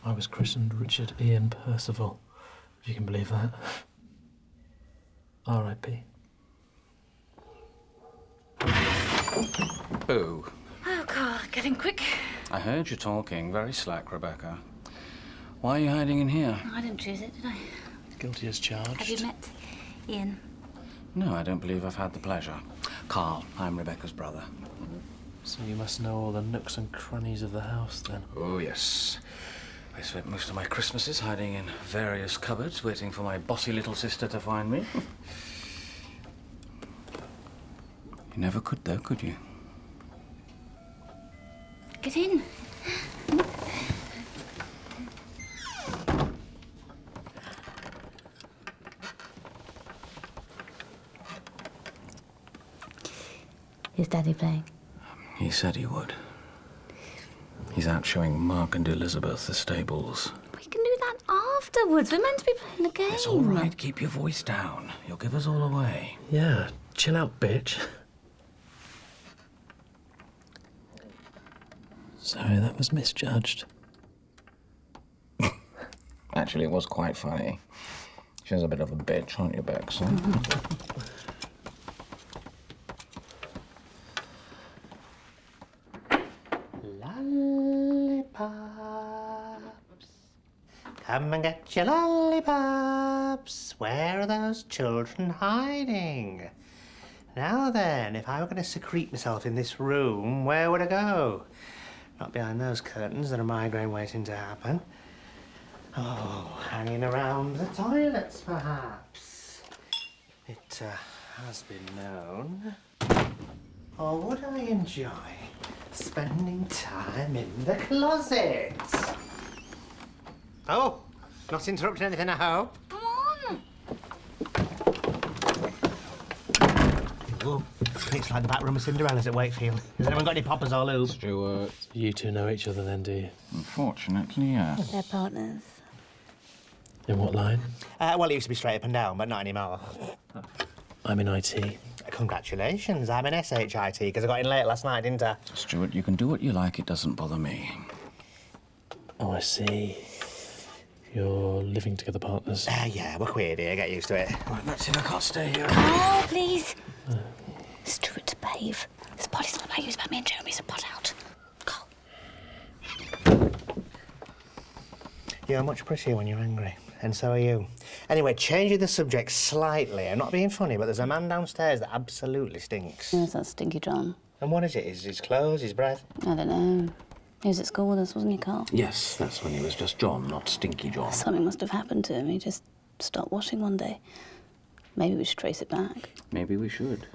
I was christened Richard Ian Percival, if you can believe that. R.I.P. Boo. Oh, Carl, getting quick. I heard you talking. Very slack, Rebecca. Why are you hiding in here? I didn't choose it, did I? Guilty as charged. Have you met Ian? No, I don't believe I've had the pleasure. Carl, I'm Rebecca's brother. So you must know all the nooks and crannies of the house, then? Oh, yes. I spent most of my Christmases hiding in various cupboards, waiting for my bossy little sister to find me. You never could, though, could you? Get in. Is Daddy playing? He said he would. He's out showing Mark and Elizabeth the stables. We can do that afterwards. We're meant to be playing the game. It's all right. Keep your voice down. You'll give us all away. Yeah, chill out, bitch. Sorry, that was misjudged. Actually, it was quite funny. She's a bit of a bitch, aren't you, Bex? Lollipops. Come and get your lollipops. Where are those children hiding? Now then, if I were going to secrete myself in this room, where would I go? Not behind those curtains that are migraine waiting to happen. Oh, hanging around the toilets, perhaps. It has been known. Or would I enjoy spending time in the closet? Oh, not interrupting anything, I hope. Come on. Oh, it's like the back room of Cinderella's at Wakefield. Has anyone got any poppers or lube? Stuart. You two know each other then, do you? Unfortunately, yes. They're partners. In what line? Well, it used to be straight up and down, but not anymore. I'm in IT. Congratulations, I'm in SHIT, because I got in late last night, didn't I? Stuart, you can do what you like. It doesn't bother me. Oh, I see. You're living together partners. Yeah, we're queer, dear. Get used to it. Right, that's it. I can't stay here. Oh, please. Stuart, behave. This party's not about you, it's about me and Jeremy, so pot out. Carl. You're much prettier when you're angry, and so are you. Anyway, changing the subject slightly. I'm not being funny, but there's a man downstairs that absolutely stinks. Yes, that's Stinky John. And what is it? Is his clothes, his breath? I don't know. He was at school with us, wasn't he, Carl? Yes, that's when he was just John, not Stinky John. Something must have happened to him. He just stopped washing one day. Maybe we should trace it back. Maybe we should.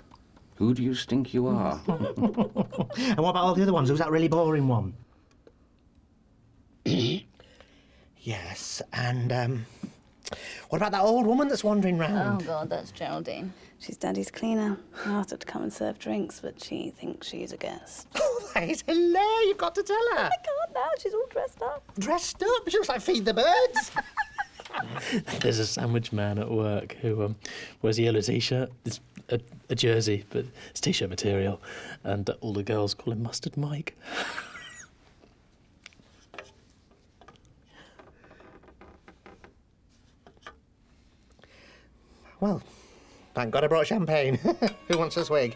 Who do you think you are? And what about all the other ones? Who's that really boring one? Yes, and, what about that old woman that's wandering round? Oh, God, that's Geraldine. She's Daddy's cleaner. I asked her to come and serve drinks, but she thinks she's a guest. Oh, that is hilarious. You've got to tell her. I can't now. She's all dressed up. Dressed up? She looks like Feed the Birds. There's a sandwich man at work who wears a yellow T-shirt. It's a jersey, but it's T-shirt material. And all the girls call him Mustard Mike. Well, thank God I brought champagne. Who wants a swig?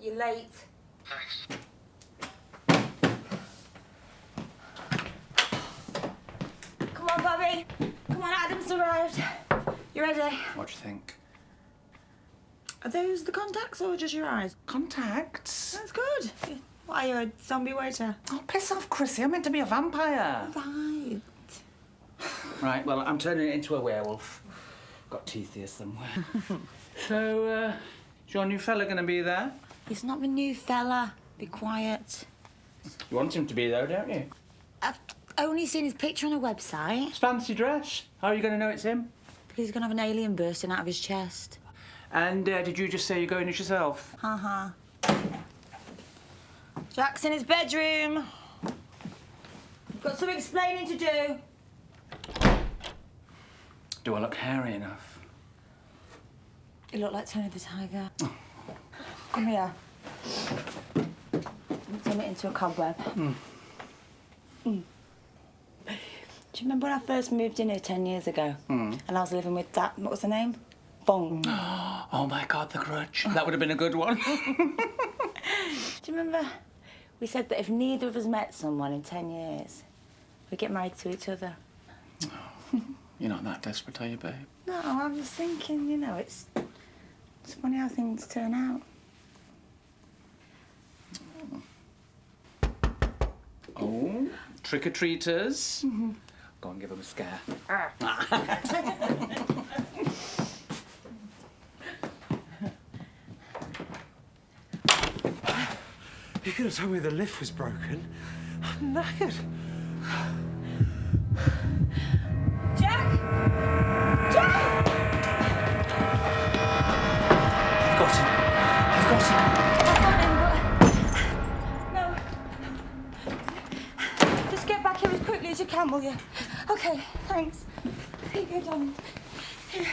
You're late. Thanks. Come on, Bobby. Come on, Adam's arrived. You ready? What do you think? Are those the contacts or just your eyes? Contacts? That's good. Why, you're a zombie waiter? Oh, piss off, Chrissy. I'm meant to be a vampire. Right. Right, well, I'm turning it into a werewolf. Got teeth here somewhere. So, is your new fella going to be there? He's not the new fella. Be quiet. You want him to be, though, don't you? I've only seen his picture on a website. It's fancy dress. How are you going to know it's him? Because he's going to have an alien bursting out of his chest. And did you just say you're going as yourself? Uh-huh. Jack's in his bedroom. Got some explaining to do. Do I look hairy enough? You look like Tony the Tiger. Come here. Turn it into a cobweb. Do you remember when I first moved in here 10 years ago? And I was living with that, what was her name? Fong. Oh, my God, The Grudge. That would have been a good one. Do you remember we said that if neither of us met someone in 10 years, we'd get married to each other? You're not that desperate, are you, babe? No, I was thinking, you know, it's funny how things turn out. Oh, trick-or-treaters. Go and give them a scare. You could have told me the lift was broken. I'm knackered. Jack! Jack! I've got him. I've got him. No. Just get back here as quickly as you can, will you? Okay, thanks. Here you go, darling. Here.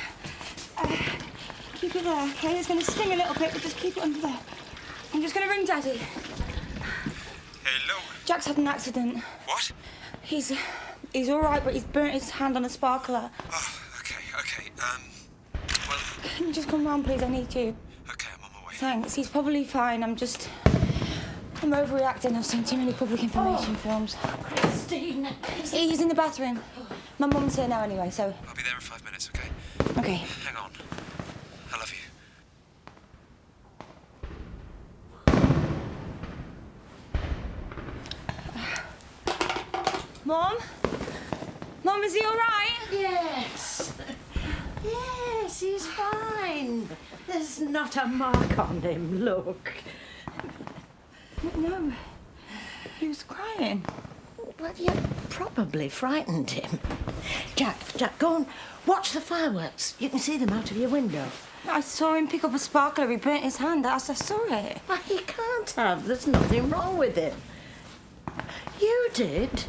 Keep it there, okay? It's going to sting a little bit, but just keep it under there. I'm just going to ring Daddy. Hello. Jack's had an accident. What? He's all right, but he's burnt his hand on a sparkler. Oh, okay. Well, Can you just come round, please? I need you. okay, I'm on my way. Thanks. He's probably fine. I'm overreacting. I've seen too many public information films. Christine. He's in the bathroom. My mum's here now anyway, so... I'll be there in 5 minutes, okay? Okay. Hang on. I love you. Mum? Mum, is he all right? Yes. Yes, he's fine. There's not a mark on him, look. No. He was crying. Well, you probably frightened him. Jack, go and watch the fireworks. You can see them out of your window. I saw him pick up a sparkler. He burnt his hand. I saw it. Well, he can't have. There's nothing wrong with him. You did.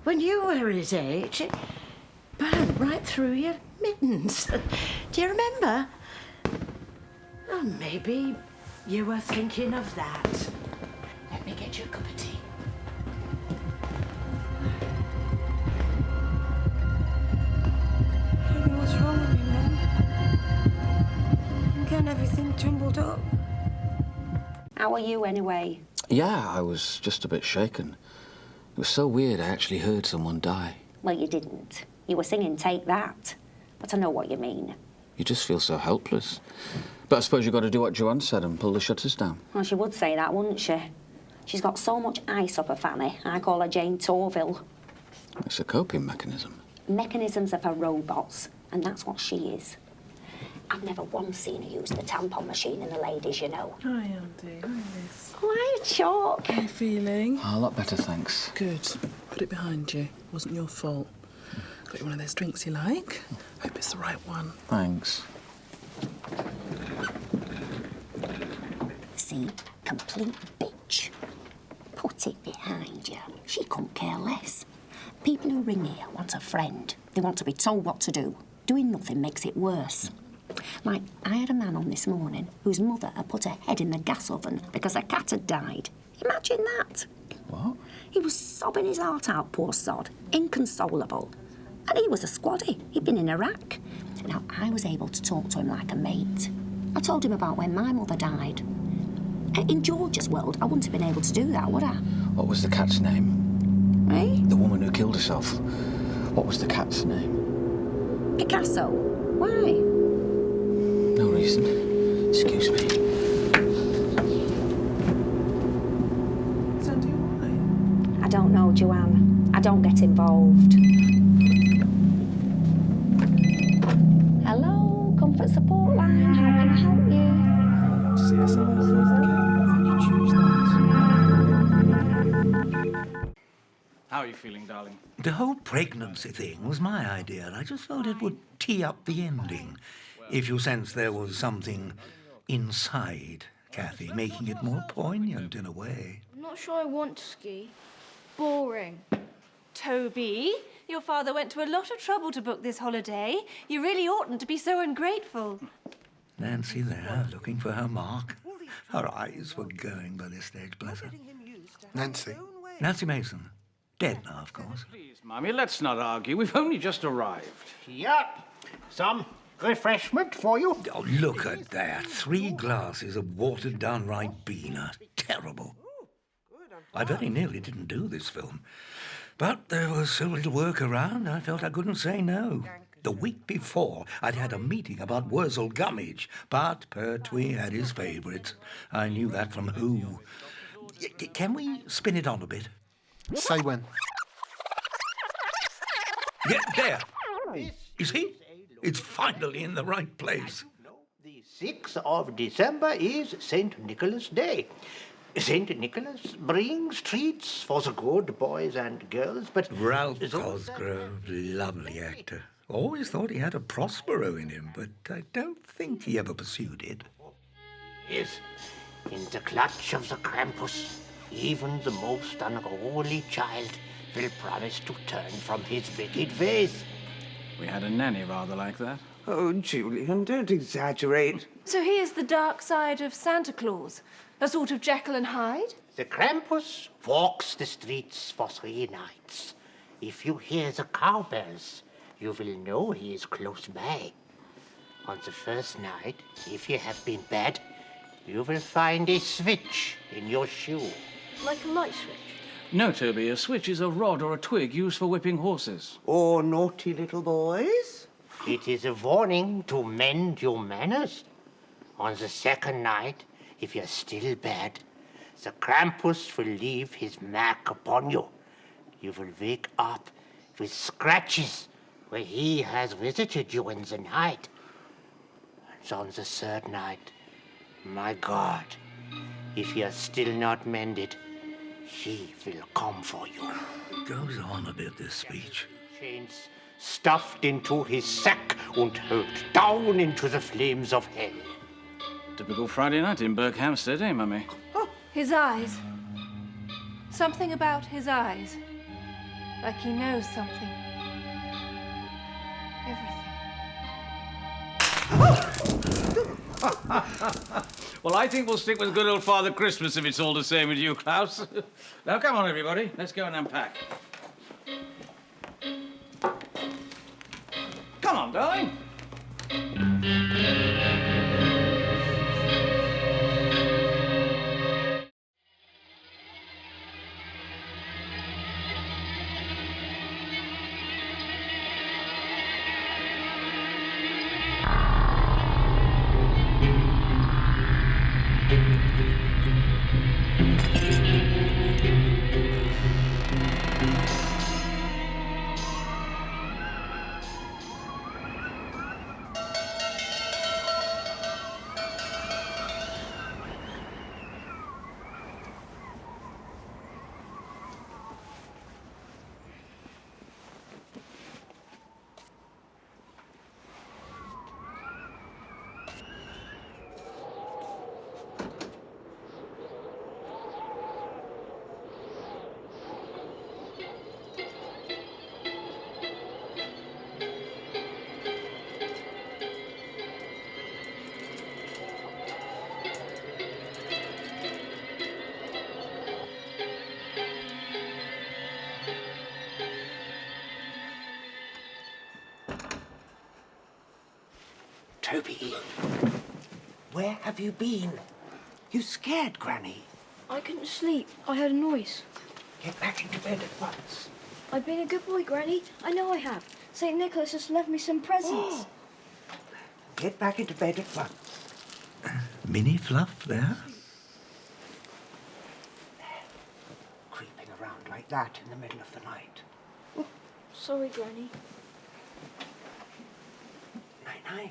When you were his age, it burned right through your mittens. Do you remember? Oh, maybe you were thinking of that. Let me get you a cup of tea. Maybe what's wrong with me, Mum? jumbled up. How are you anyway? Yeah, I was just a bit shaken. It was so weird, I actually heard someone die. Well, you didn't. You were singing Take That. But I know what you mean. You just feel so helpless. But I suppose you've got to do what Joanne said and pull the shutters down. Well, she would say that, wouldn't she? She's got so much ice up her fanny, I call her Jane Torville. It's a coping mechanism. Mechanisms are for robots, and that's what she is. I've never once seen her use the tampon machine in the ladies, you know. Hi, Auntie. Hi, Reece. Why, Chalk? How are you feeling? Oh, a lot better, thanks. Good. Put it behind you. Wasn't your fault. Got you one of those drinks you like. Hope it's the right one. Thanks. See, complete bitch. Put it behind you. She couldn't care less. People who ring here want a friend. They want to be told what to do. Doing nothing makes it worse. Like, I had a man on this morning whose mother had put her head in the gas oven because her cat had died. Imagine that. What? He was sobbing his heart out, poor sod, inconsolable. And he was a squaddy. He'd been in Iraq. Now, I was able to talk to him like a mate. I told him about when my mother died. In George's world, I wouldn't have been able to do that, would I? What was the cat's name? Eh? The woman who killed herself. What was the cat's name? Picasso. Why? No reason. Excuse me. Sandy, why? I don't know, Joanne. I don't get involved. Hello, Comfort Support Line. How can I help you? CSR. You choose that. How are you feeling, darling? The whole pregnancy thing was my idea. I just felt it would tee up the ending. If you sensed there was something inside Kathy, making it more poignant in a way. I'm not sure I want to ski. Boring. Toby, your father went to a lot of trouble to book this holiday. You really oughtn't to be so ungrateful. Nancy there, looking for her mark. Her eyes were going by this stage, bless her. Nancy? Nancy Mason. Dead now, of course. Please, Mummy, let's not argue. We've only just arrived. Yeah, some refreshment for you. Oh, look at that. 3 glasses of watered-down Ribena. Terrible. I very nearly didn't do this film. But there was so little work around, I felt I couldn't say no. The week before, I'd had a meeting about Wurzel Gummidge, but Pertwee had his favourites. I knew that from Who. Can we spin it on a bit? Say when. Yeah, there. You see? It's finally in the right place. The 6th of December is St. Nicholas Day. St. Nicholas brings treats for the good boys and girls, but... Ralph Cosgrove, lovely actor. Always thought he had a Prospero in him, but I don't think he ever pursued it. Yes, in the clutch of the Krampus, even the most unruly child will promise to turn from his wicked ways. We had a nanny rather like that. Oh, Julian, don't exaggerate. So he is the dark side of Santa Claus, a sort of Jekyll and Hyde? The Krampus walks the streets for 3 nights. If you hear the cowbells, you will know he is close by. On the first night, if you have been bad, you will find a switch in your shoe. Like a light switch? No, Toby, a switch is a rod or a twig used for whipping horses. Or naughty little boys? It is a warning to mend your manners. On the second night, if you're still bad, the Krampus will leave his mark upon you. You will wake up with scratches where he has visited you in the night. And on the third night, my God, if you're still not mended, he will come for you. It goes on a bit, this speech. Chains stuffed into his sack and hurled down into the flames of hell. Typical Friday night in Berkhamsted, eh, Mummy? Oh, his eyes. Something about his eyes. Like he knows something. Everything. Well, I think we'll stick with good old Father Christmas if it's all the same with you, Klaus. Now, come on, everybody. Let's go and unpack. Come on, darling. Toby, where have you been? You scared Granny. I couldn't sleep. I heard a noise. Get back into bed at once. I've been a good boy, Granny. I know I have. St. Nicholas has left me some presents. Get back into bed at once. Mini Fluff there? Creeping around like that in the middle of the night. Oh, sorry, Granny. Night-night.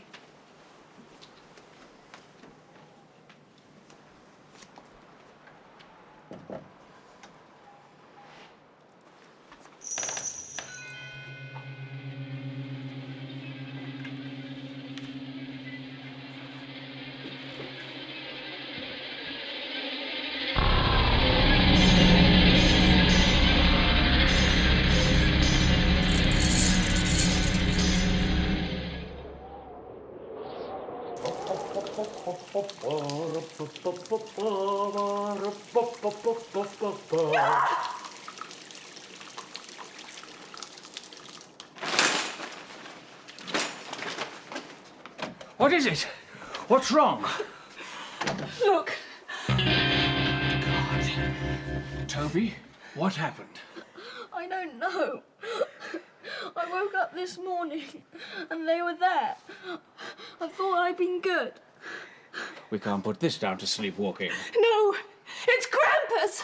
What is it? What's wrong? Look. God. Toby, what happened? I don't know. I woke up this morning and they were there. I thought I'd been good. We can't put this down to sleepwalking. No, it's Krampus.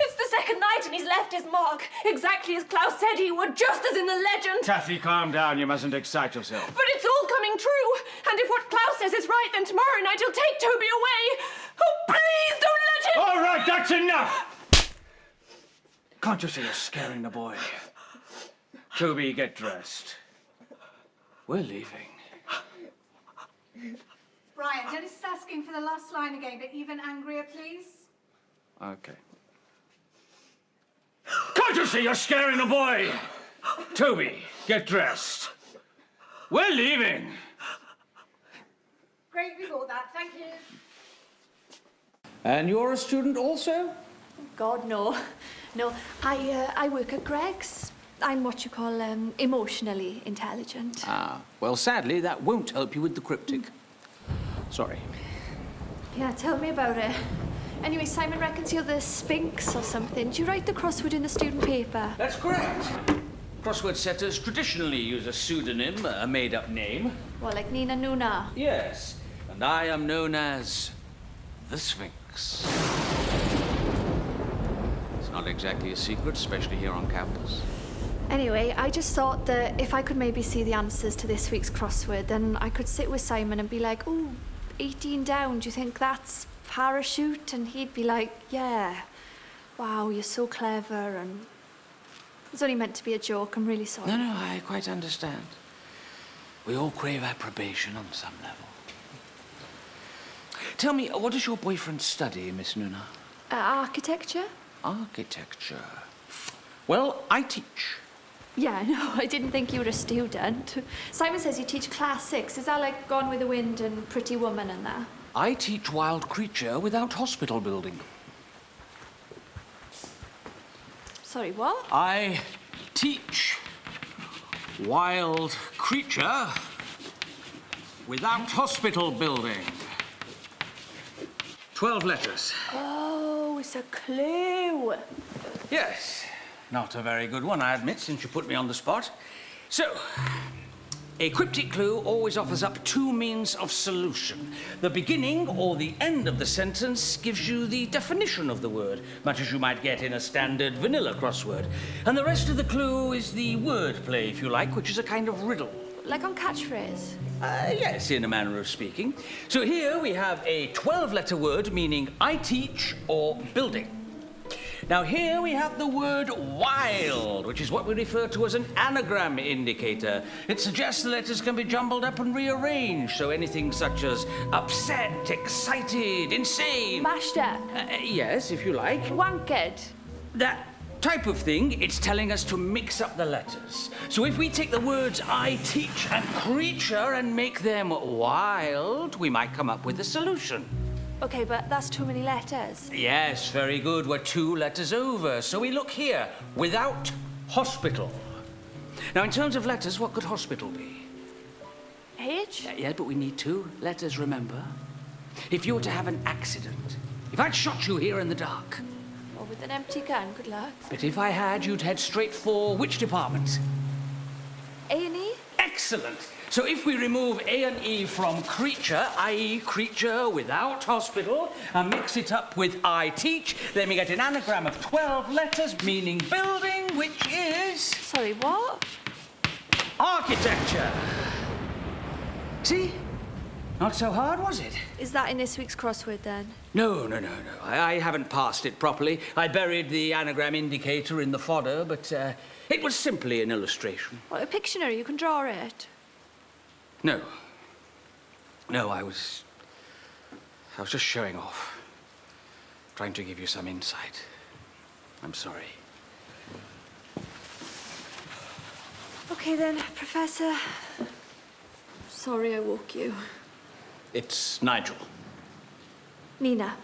It's the second night and he's left his mark, exactly as Klaus said he would, just as in the legend. Taffy, calm down. You mustn't excite yourself. But it's all coming true. And if what Klaus says is right, then tomorrow night he'll take Toby away. Oh, please don't let him. All right, that's enough. Can't you see you're scaring the boy? Toby, get dressed. We're leaving. Brian, Dennis is asking for the last line again, but even angrier, please. Okay. Can't you see you're scaring the boy? Toby, get dressed. We're leaving. Great, we got that. Thank you. And you're a student also? God, no. No, I work at Greg's. I'm what you call emotionally intelligent. Ah, well, sadly, that won't help you with the cryptic. Sorry. Yeah, tell me about it. Anyway, Simon reckons you're the Sphinx or something. Do you write the crossword in the student paper? That's correct. Crossword setters traditionally use a pseudonym, a made-up name. Well, like Nina Nuna. Yes, and I am known as the Sphinx. It's not exactly a secret, especially here on campus. Anyway, I just thought that if I could maybe see the answers to this week's crossword, then I could sit with Simon and be like, "Ooh, 18 down, do you think that's parachute?" And he'd be like, "Yeah. Wow, you're so clever." And it was only meant to be a joke. I'm really sorry. No, I quite understand. We all crave approbation on some level. Tell me, what does your boyfriend study, Miss Nuna? Architecture? Architecture. Well, I teach. Yeah, no, I didn't think you were a student. Simon says you teach class 6. Is that like Gone with the Wind and Pretty Woman and that? I teach wild creature without hospital building. Sorry, what? I teach wild creature without hospital building. 12 letters. Oh, it's a clue. Yes. Not a very good one, I admit, since you put me on the spot. So, a cryptic clue always offers up two means of solution. The beginning or the end of the sentence gives you the definition of the word, much as you might get in a standard vanilla crossword. And the rest of the clue is the wordplay, if you like, which is a kind of riddle. Like on catchphrase? Yes, in a manner of speaking. So here we have a 12-letter word meaning I teach or building. Now here we have the word wild, which is what we refer to as an anagram indicator. It suggests the letters can be jumbled up and rearranged, so anything such as upset, excited, insane. Mashed up? Yes, if you like. Wankered? That type of thing. It's telling us to mix up the letters. So if we take the words I teach and creature and make them wild, we might come up with a solution. Okay, but that's too many letters. Yes, very good. We're 2 letters over. So we look here. Without hospital. Now, in terms of letters, what could hospital be? H? Yeah, but we need 2 letters, remember? If you were to have an accident, if I'd shot you here in the dark. Or with an empty gun, good luck. But if I had, you'd head straight for which department? A&E? Excellent. So if we remove A&E from creature, i.e. creature without hospital, and mix it up with I teach, then we get an anagram of 12 letters meaning building, which is... Sorry, what? Architecture. See? Not so hard, was it? Is that in this week's crossword, then? No. I haven't passed it properly. I buried the anagram indicator in the fodder, but it was simply an illustration. What, a Pictionary? You can draw it. No, I was just showing off. Trying to give you some insight. I'm sorry. Okay, then, Professor. Sorry I woke you. It's Nigel. Nina.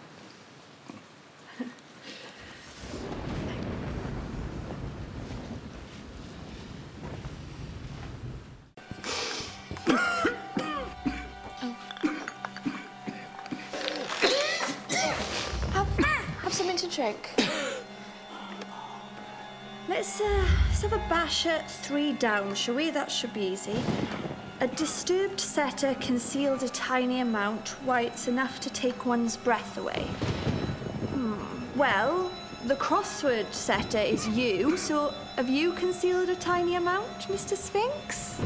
Have something to drink. Let's have a bash at 3 down, shall we? That should be easy. A disturbed setter concealed a tiny amount. Why, it's enough to take one's breath away. Well, the crossword setter is you, so have you concealed a tiny amount, Mr. Sphinx?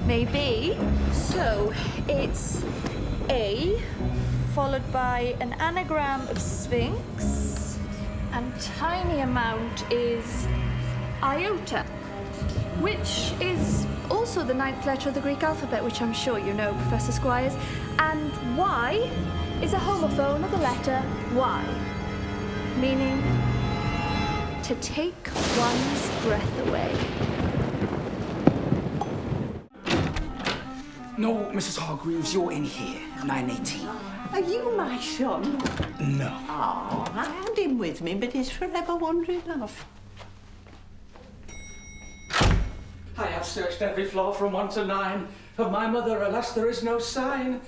Maybe. So, it's A, followed by an anagram of Sphinx, and tiny amount is iota, which is also the 9th letter of the Greek alphabet, which I'm sure you know, Professor Squires. And Y is a homophone of the letter Y, meaning to take one's breath away. No, Mrs. Hargreaves, you're in here, 918. Are you my son? No. Oh, I had him with me, but he's forever wandering off. I have searched every floor from 1 to 9. Of my mother, alas, there is no sign.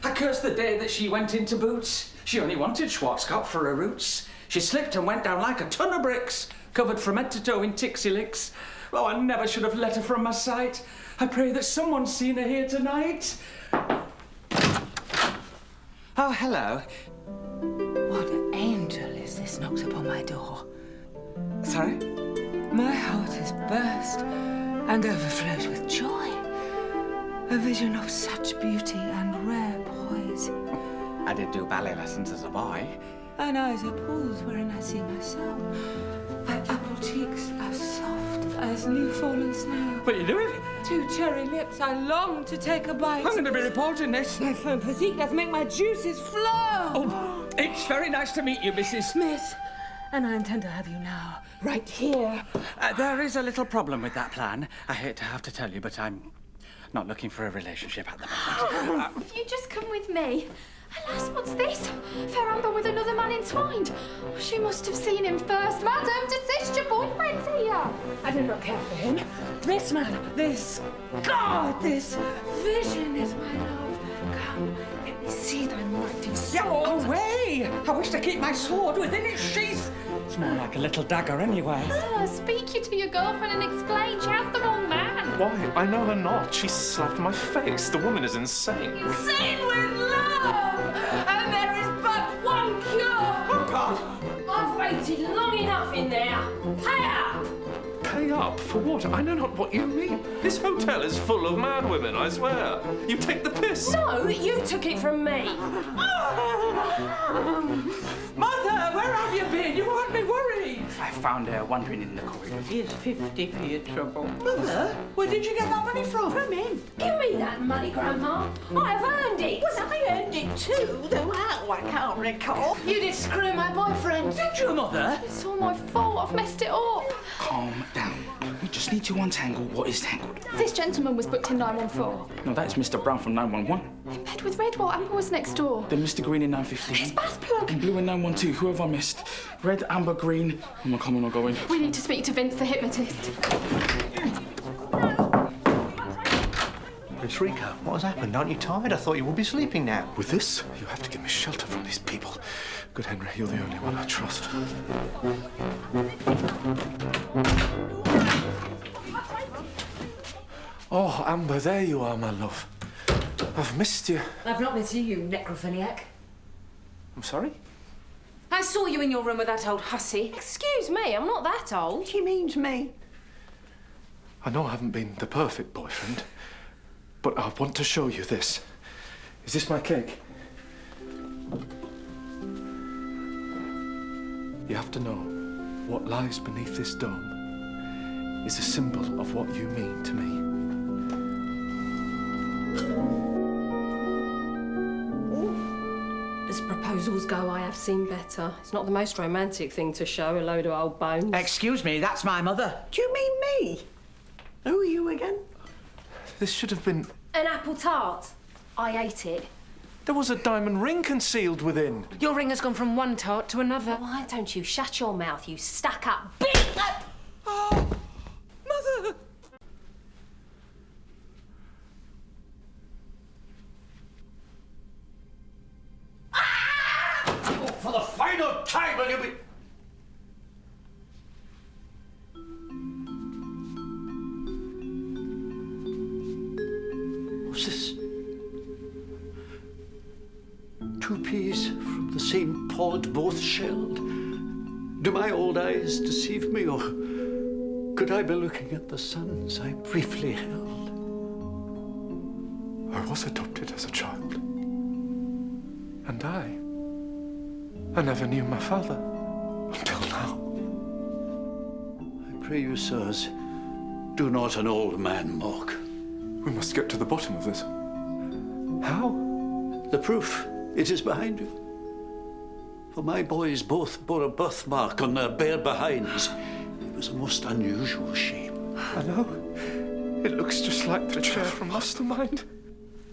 I curse the day that she went into boots. She only wanted Schwarzkopf for her roots. She slipped and went down like a ton of bricks, covered from head to toe in Tixie licks. Oh, I never should have let her from my sight. I pray that someone's seen her here tonight. Oh, hello. What angel is this knocks upon my door? Sorry? My heart is burst and overflows with joy. A vision of such beauty and rare poise. I did do ballet lessons as a boy. And eyes are pools wherein I see myself. My apple cheeks are soft as new fallen snow. What are you doing? 2 cherry lips, I long to take a bite. I'm going to be reporting this. My firm physique doth make my juices flow. Oh, it's very nice to meet you, Mrs. Miss, and I intend to have you now, right here. There is a little problem with that plan. I hate to have to tell you, but I'm not looking for a relationship at the moment. If you just come with me. Alas, what's this? Fair Amber with another man entwined. She must have seen him first. Madam, desist, your boyfriend's here. I do not care for him. This man, this God, this vision is my love. Come, let me see thy mighty sword. Away! I wish to keep my sword within its sheath. It's more like a little dagger anyway. Speak you to your girlfriend and explain she has the wrong man. Why, I know her not. She slapped my face. The woman is insane. Insane with love! And there is but one cure! Oh, God! I've waited long enough in there. Pay up! Pay up? For what? I know not what you mean. This hotel is full of madwomen, I swear. You take the piss. No, you took it from me. Mother, where have you been? You had me worried. I found her wandering in the corridor. Here's 50 for your trouble. Mother, where did you get that money from? From him. Give me that money, Grandma. I've earned it. Well, I earned it too, though how I can't recall. You did screw my boyfriend. Did you, Mother? It's all my fault. I've messed it up. Calm down. We just need to untangle what is tangled. This gentleman was booked in 914. No, that is Mr. Brown from 911. In bed with Red while Amber was next door. Then Mr. Green in 915. His bath plug. And Blue in 912. Who have I missed? Red, Amber, Green. Am I coming or going? We need to speak to Vince, the hypnotist. Is Prince Rico, what has happened? Aren't you tired? I thought you would be sleeping now. With this, you have to give me shelter from these people. Good Henry, you're the only one I trust. Oh, Amber, there you are, my love. I've missed you. I've not missed you, you necrophiliac. I'm sorry? I saw you in your room with that old hussy. Excuse me, I'm not that old. She means me. I know I haven't been the perfect boyfriend, but I want to show you this. Is this my cake? You have to know what lies beneath this dome is a symbol of what you mean to me. As proposals go, I have seen better. It's not the most romantic thing to show a load of old bones. Excuse me, that's my mother. Do you mean me? Who are you again? This should have been... An apple tart. I ate it. There was a diamond ring concealed within. Your ring has gone from one tart to another. Why don't you shut your mouth, you stuck-up bitch? Oh, Mother! Oh, for the final time, will you be... What's this? 2 peas from the same pod, both shelled. Do my old eyes deceive me, or could I be looking at the sons I briefly held? I was adopted as a child. And I never knew my father until now. I pray you, sirs, do not an old man mock. We must get to the bottom of this. How? The proof, it is behind you. For my boys both bore a birthmark on their bare behinds. It was a most unusual shape. I know. It looks just like the chair from Mastermind.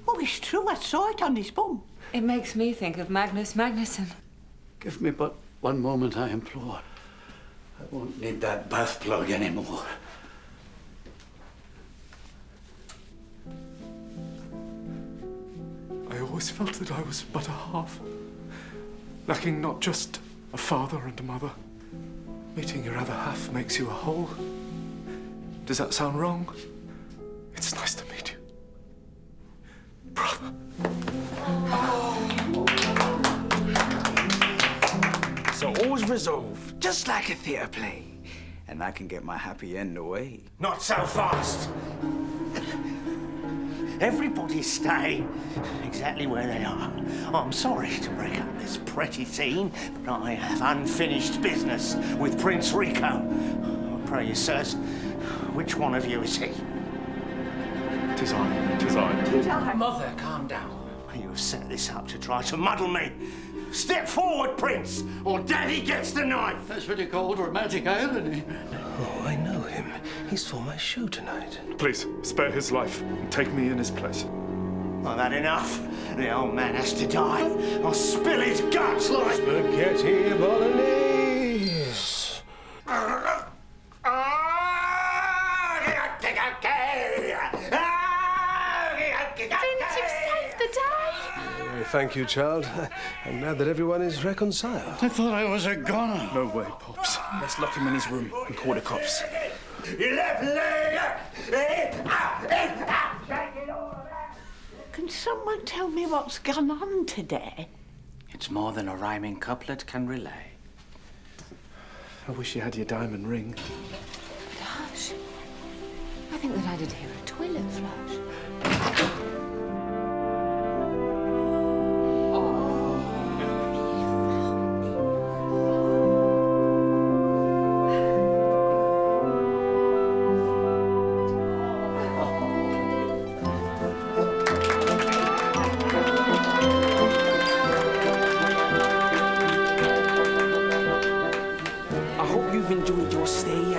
Oh, it's true, I saw it on his bum. It makes me think of Magnus Magnusson. Give me but one moment, I implore. I won't need that bath plug anymore. I always felt that I was but a half, lacking not just a father and a mother. Meeting your other half makes you a whole. Does that sound wrong? It's nice to meet you, brother. So all's resolved, just like a theatre play. And I can get my happy end away. Not so fast. Everybody stay exactly where they are. I'm sorry to break up this pretty scene, but I have unfinished business with Prince Rico. I pray you, sirs, which one of you is he? 'Tis I, 'tis I. 'Tis I. Mother, calm down. You have set this up to try to muddle me. Step forward, Prince, or Daddy gets the knife. That's what you call dramatic irony. Oh, I know him. He saw my show tonight. Please, spare his life and take me in his place. I've had enough. The old man has to die. I'll spill his guts like... Spaghetti bolognese. Vince, you've saved the day. Thank you, child. I'm glad that everyone is reconciled. I thought I was a goner. No way, Pops. Let's lock him in his room and call the cops. Can someone tell me what's gone on today? It's more than a rhyming couplet can relay. I wish you had your diamond ring. Gosh, I think that I did hear a toilet flush.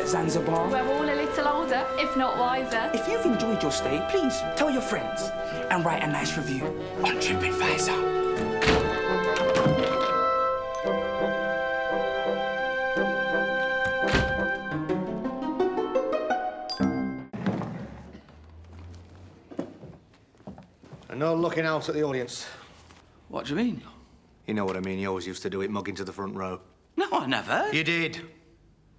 Zanzibar. We're all a little older, if not wiser. If you've enjoyed your stay, please tell your friends and write a nice review on TripAdvisor. looking out at the audience. What do you mean? You know what I mean. You always used to do it, mugging to the front row. No, I never. You did.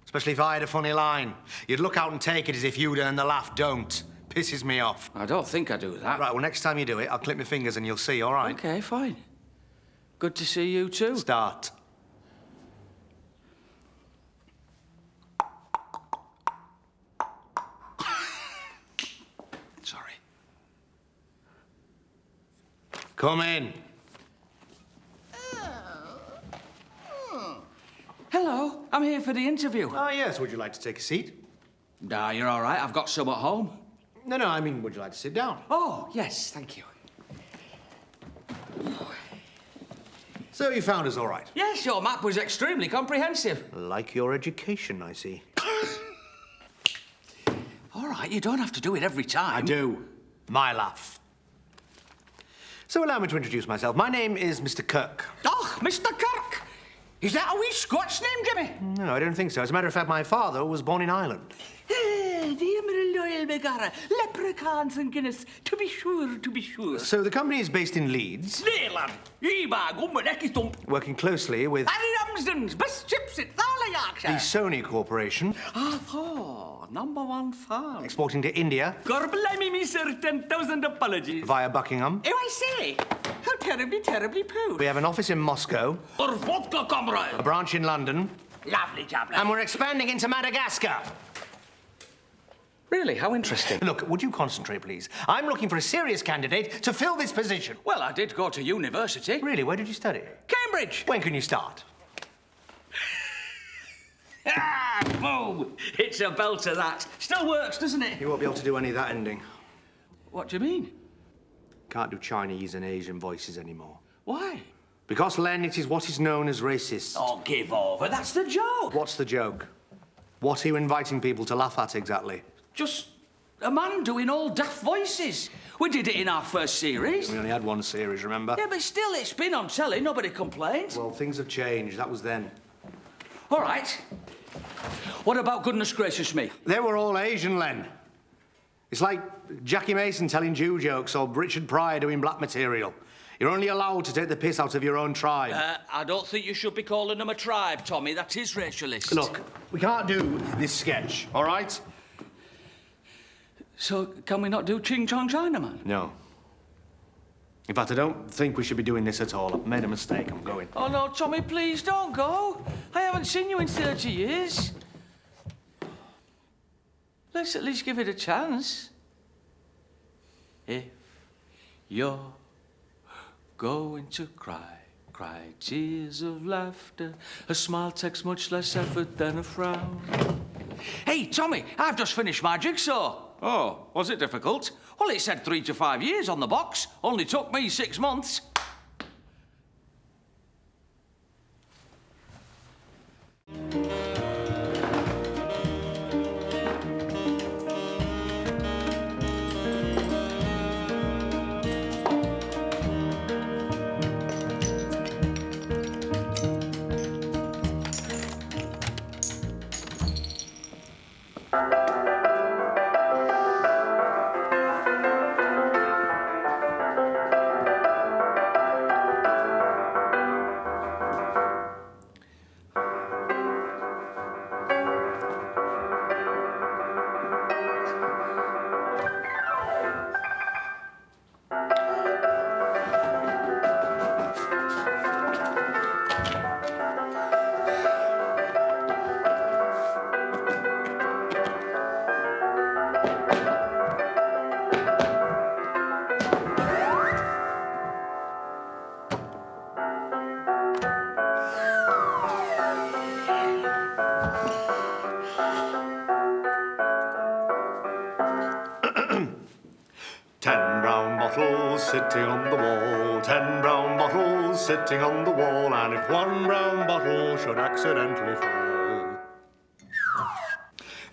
Especially if I had a funny line. You'd look out and take it as if you'd earn the laugh. Don't. Pisses me off. I don't think I do that. Right, well, next time you do it, I'll clip my fingers and you'll see, all right? OK, fine. Good to see you too. Start. Sorry. Come in. Hello, I'm here for the interview. Oh, yes. Would you like to take a seat? Nah, you're all right. I've got some at home. No, I mean, would you like to sit down? Oh, yes, thank you. So you found us all right? Yes, your map was extremely comprehensive. Like your education, I see. All right, you don't have to do it every time. I do. My laugh. So allow me to introduce myself. My name is Mr. Kirk. Oh, Mr. Kirk! Is that a wee Scots name, Jimmy? No, I don't think so. As a matter of fact, my father was born in Ireland. Dear loyal Megara, leprechauns and Guinness, to be sure, to be sure. So the company is based in Leeds. Working closely with Harry Ramsden's best chips in Thala, Yorkshire. the Sony Corporation. #1 fan. Exporting to India. Gorblimey me, sir, 10,000 apologies. Via Buckingham. Oh, I say, how terribly, terribly poo. We have an office in Moscow. Or vodka, comrade. A branch in London. Lovely job, And we're expanding into Madagascar. Really? How interesting. Look, would you concentrate, please? I'm looking for a serious candidate to fill this position. Well, I did go to university. Really? Where did you study? Cambridge. When can you start? Boom! It's a belter, that. Still works, doesn't it? You won't be able to do any of that ending. What do you mean? Can't do Chinese and Asian voices anymore. Why? Because, Len, it is what is known as racist. Oh, give over. That's the joke. What's the joke? What are you inviting people to laugh at exactly? Just a man doing all daft voices. We did it in our first series. We only had one series, remember? Yeah, but still, it's been on telly. Nobody complained. Well, things have changed. That was then. All right. What about Goodness Gracious Me? They were all Asian, Len. It's like Jackie Mason telling Jew jokes or Richard Pryor doing black material. You're only allowed to take the piss out of your own tribe. I don't think you should be calling them a tribe, Tommy. That is racialist. Look, we can't do this sketch, all right? So, can we not do Ching Chong Chinaman? No. In fact, I don't think we should be doing this at all. I've made a mistake. I'm going. Oh, no, Tommy, please don't go. I haven't seen you in 30 years. Let's at least give it a chance. If you're going to cry, cry tears of laughter. A smile takes much less effort than a frown. Hey, Tommy, I've just finished my jigsaw. Oh, was it difficult? Well, it said 3 to 5 years on the box. Only took me 6 months. Sitting on the wall, 10 brown bottles sitting on the wall, and if one brown bottle should accidentally fall,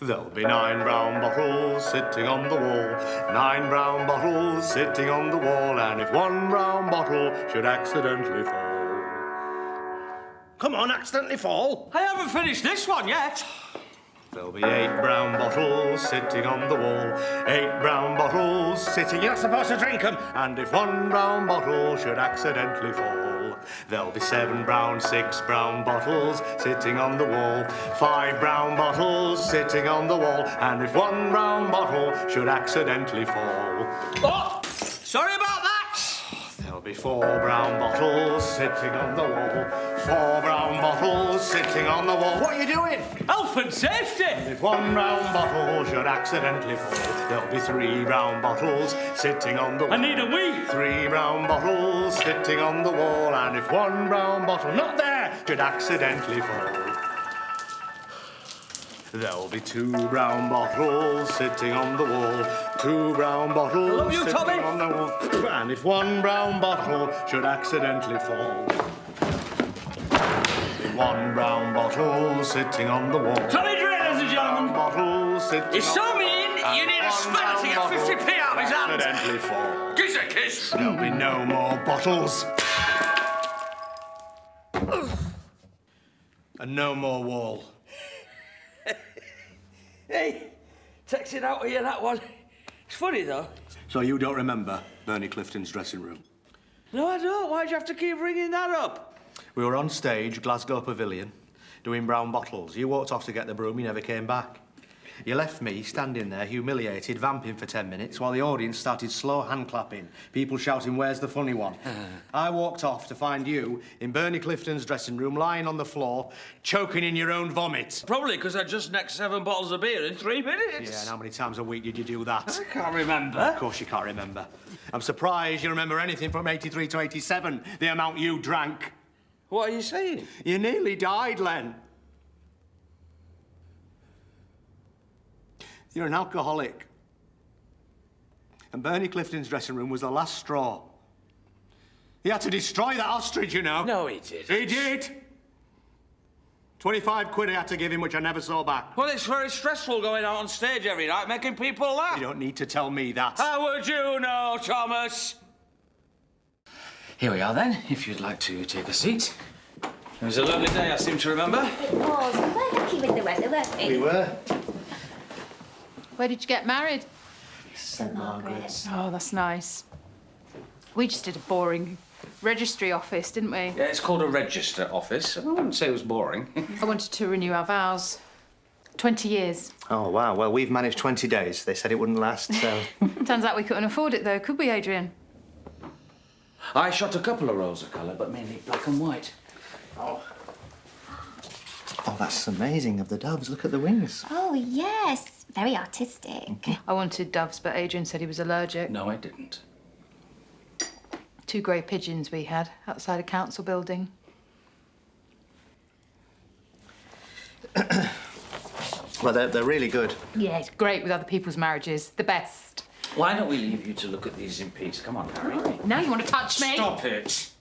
there'll be 9 brown bottles sitting on the wall, 9 brown bottles sitting on the wall, and if one brown bottle should accidentally fall. Come on, accidentally fall. I haven't finished this one yet. There'll be 8 brown bottles sitting on the wall. 8 brown bottles sitting... You're not supposed to drink them! And if one brown bottle should accidentally fall, there'll be 7 brown, 6 brown bottles sitting on the wall. 5 brown bottles sitting on the wall. And if one brown bottle should accidentally fall... Oh! Sorry about that! There'll be 4 brown bottles sitting on the wall. 4 brown bottles sitting on the wall. What are you doing? Health and safety! And if one brown bottle should accidentally fall, there'll be 3 brown bottles sitting on the wall. I need a wee! 3 brown bottles sitting on the wall. And if one brown bottle, not there, should accidentally fall, there'll be 2 brown bottles sitting on the wall. 2 brown bottles I love you, sitting Tommy. on the wall. And if one brown bottle should accidentally fall, there'll be 1 brown bottle sitting on the wall. Tommy, ladies and gentlemen. Bottle sitting He's on so mean, you need a spanner to get 50p out of his hand. accidentally fall. Kiss a kiss. There'll be no more bottles. And no more wall. Hey, takes it out of you, that one. It's funny, though. So you don't remember Bernie Clifton's dressing room? No, I don't. Why'd you have to keep bringing that up? We were on stage, Glasgow Pavilion, doing brown bottles. You walked off to get the broom, you never came back. You left me standing there, humiliated, vamping for 10 minutes, while the audience started slow hand clapping, people shouting, "Where's the funny one?" I walked off to find you in Bernie Clifton's dressing room, lying on the floor, choking in your own vomit. Probably because I just necked 7 bottles of beer in 3 minutes. Yeah, and how many times a week did you do that? I can't remember. Of course you can't remember. I'm surprised you remember anything from 83 to 87, the amount you drank. What are you saying? You nearly died, Len. You're an alcoholic. And Bernie Clifton's dressing room was the last straw. He had to destroy that ostrich, you know. No, he did. He did. 25 quid I had to give him, which I never saw back. Well, it's very stressful going out on stage every night, making people laugh. You don't need to tell me that. How would you know, Thomas? Here we are, then, if you'd like to take a seat. It was a lovely day, I seem to remember. It was. We were lucky with the weather, weren't we? We were. Where did you get married? St Margaret's. Oh, that's nice. We just did a boring registry office, didn't we? Yeah, it's called a register office. I wouldn't say it was boring. I wanted to renew our vows. 20 years. Oh, wow. Well, we've managed 20 days. They said it wouldn't last, so... Turns out we couldn't afford it, though, could we, Adrian? I shot a couple of rolls of colour, but mainly black and white. Oh, that's amazing, of the doves. Look at the wings. Oh, yes. Very artistic. I wanted doves, but Adrian said he was allergic. No, I didn't. 2 grey pigeons we had outside a council building. Well, they're really good. Yeah, it's great with other people's marriages. The best. Why don't we leave you to look at these in peace? Come on, Harry. Now you want to touch me? Stop it. Is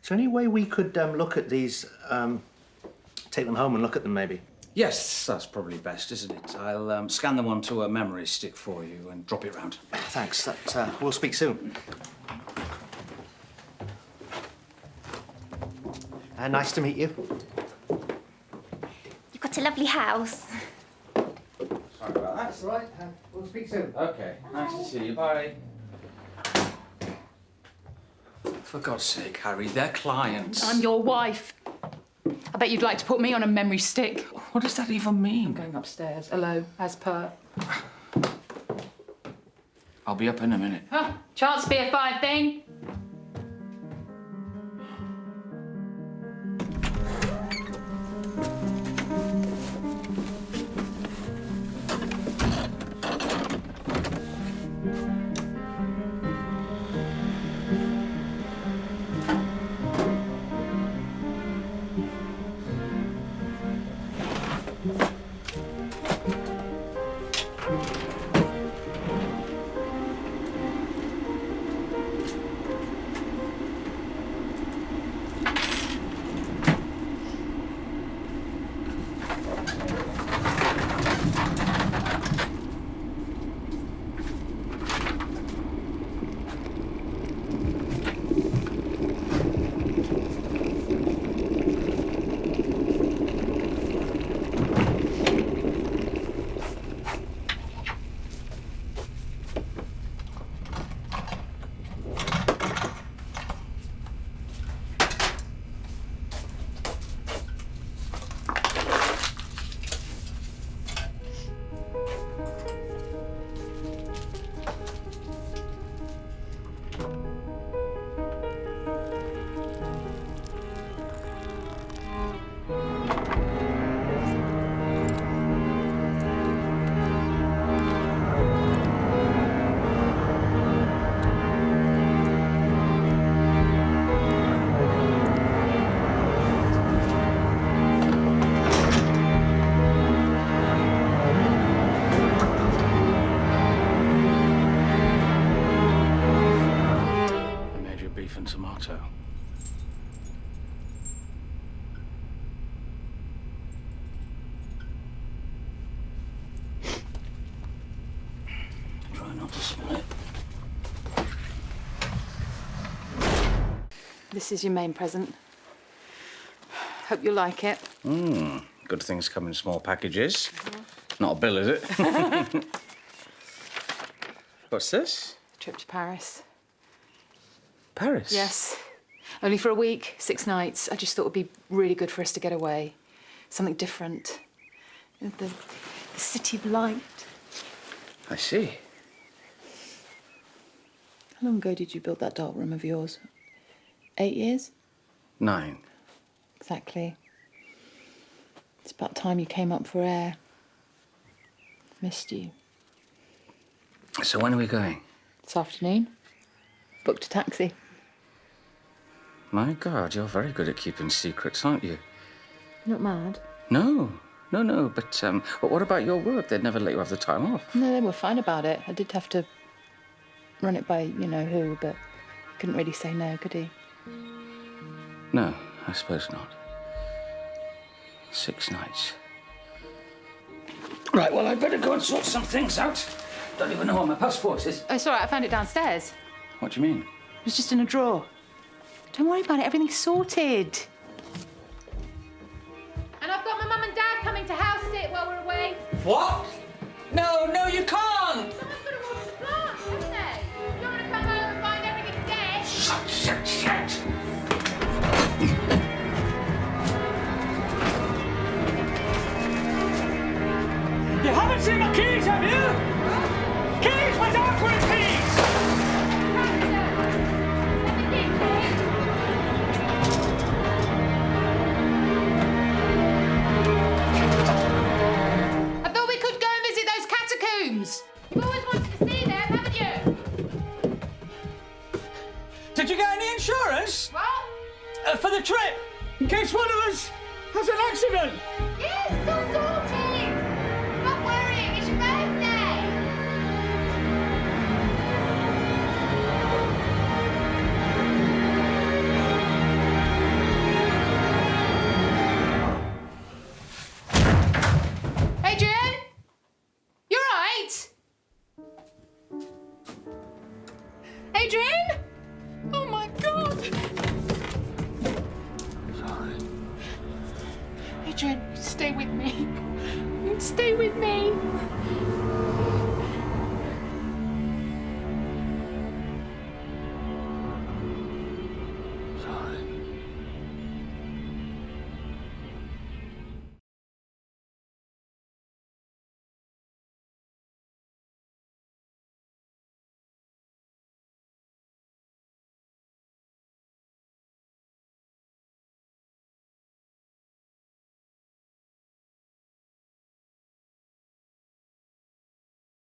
there any way we could look at these, take them home and look at them, maybe? Yes, that's probably best, isn't it? I'll scan them onto a memory stick for you and drop it round. Thanks. We'll speak soon. Nice to meet you. You've got a lovely house. Sorry about that. That's all right. We'll speak soon. Okay, nice to see you. Bye. For God's sake, Harry, they're clients. I'm your wife. I bet you'd like to put me on a memory stick. What does that even mean? I'm going upstairs, alone, as per. I'll be up in a minute. Huh? Chance to be a fine thing. and tomato. Try not to spill it. This is your main present. Hope you'll like it. Good things come in small packages. Not a bill, is it? What's this? Trip to Paris. Paris? Yes. Only for a week, 6 nights. I just thought it would be really good for us to get away. Something different. The city of light. I see. How long ago did you build that dark room of yours? 8 years? 9. Exactly. It's about time you came up for air. Missed you. So when are we going? This afternoon. Booked a taxi. My God, you're very good at keeping secrets, aren't you? You're not mad? No. But what about your work? They'd never let you have the time off. No, they were fine about it. I did have to run it by you-know-who, but he couldn't really say no, could he? No, I suppose not. 6 nights. Right, well, I'd better go and sort some things out. Don't even know where my passport is. Oh, it's all right. I found it downstairs. What do you mean? It was just in a drawer. Don't worry about it. Everything's sorted. And I've got my mum and dad coming to house sit while we're away. What? No, you can't! Someone's got to watch the plants, haven't they? You don't want to come home and find everything dead. Shit! You haven't seen my keys, have you? Keys! Where's Aqua's keys? I thought we could go and visit those catacombs. You've always wanted to see them, haven't you? Did you get any insurance? What? For the trip? In case one of us has an accident? Yes, it's all sorted. Not worrying, it's your birthday. Adrian? You all right? Adrian? Oh, my God. Sorry. Adrian, stay with me. Stay with me.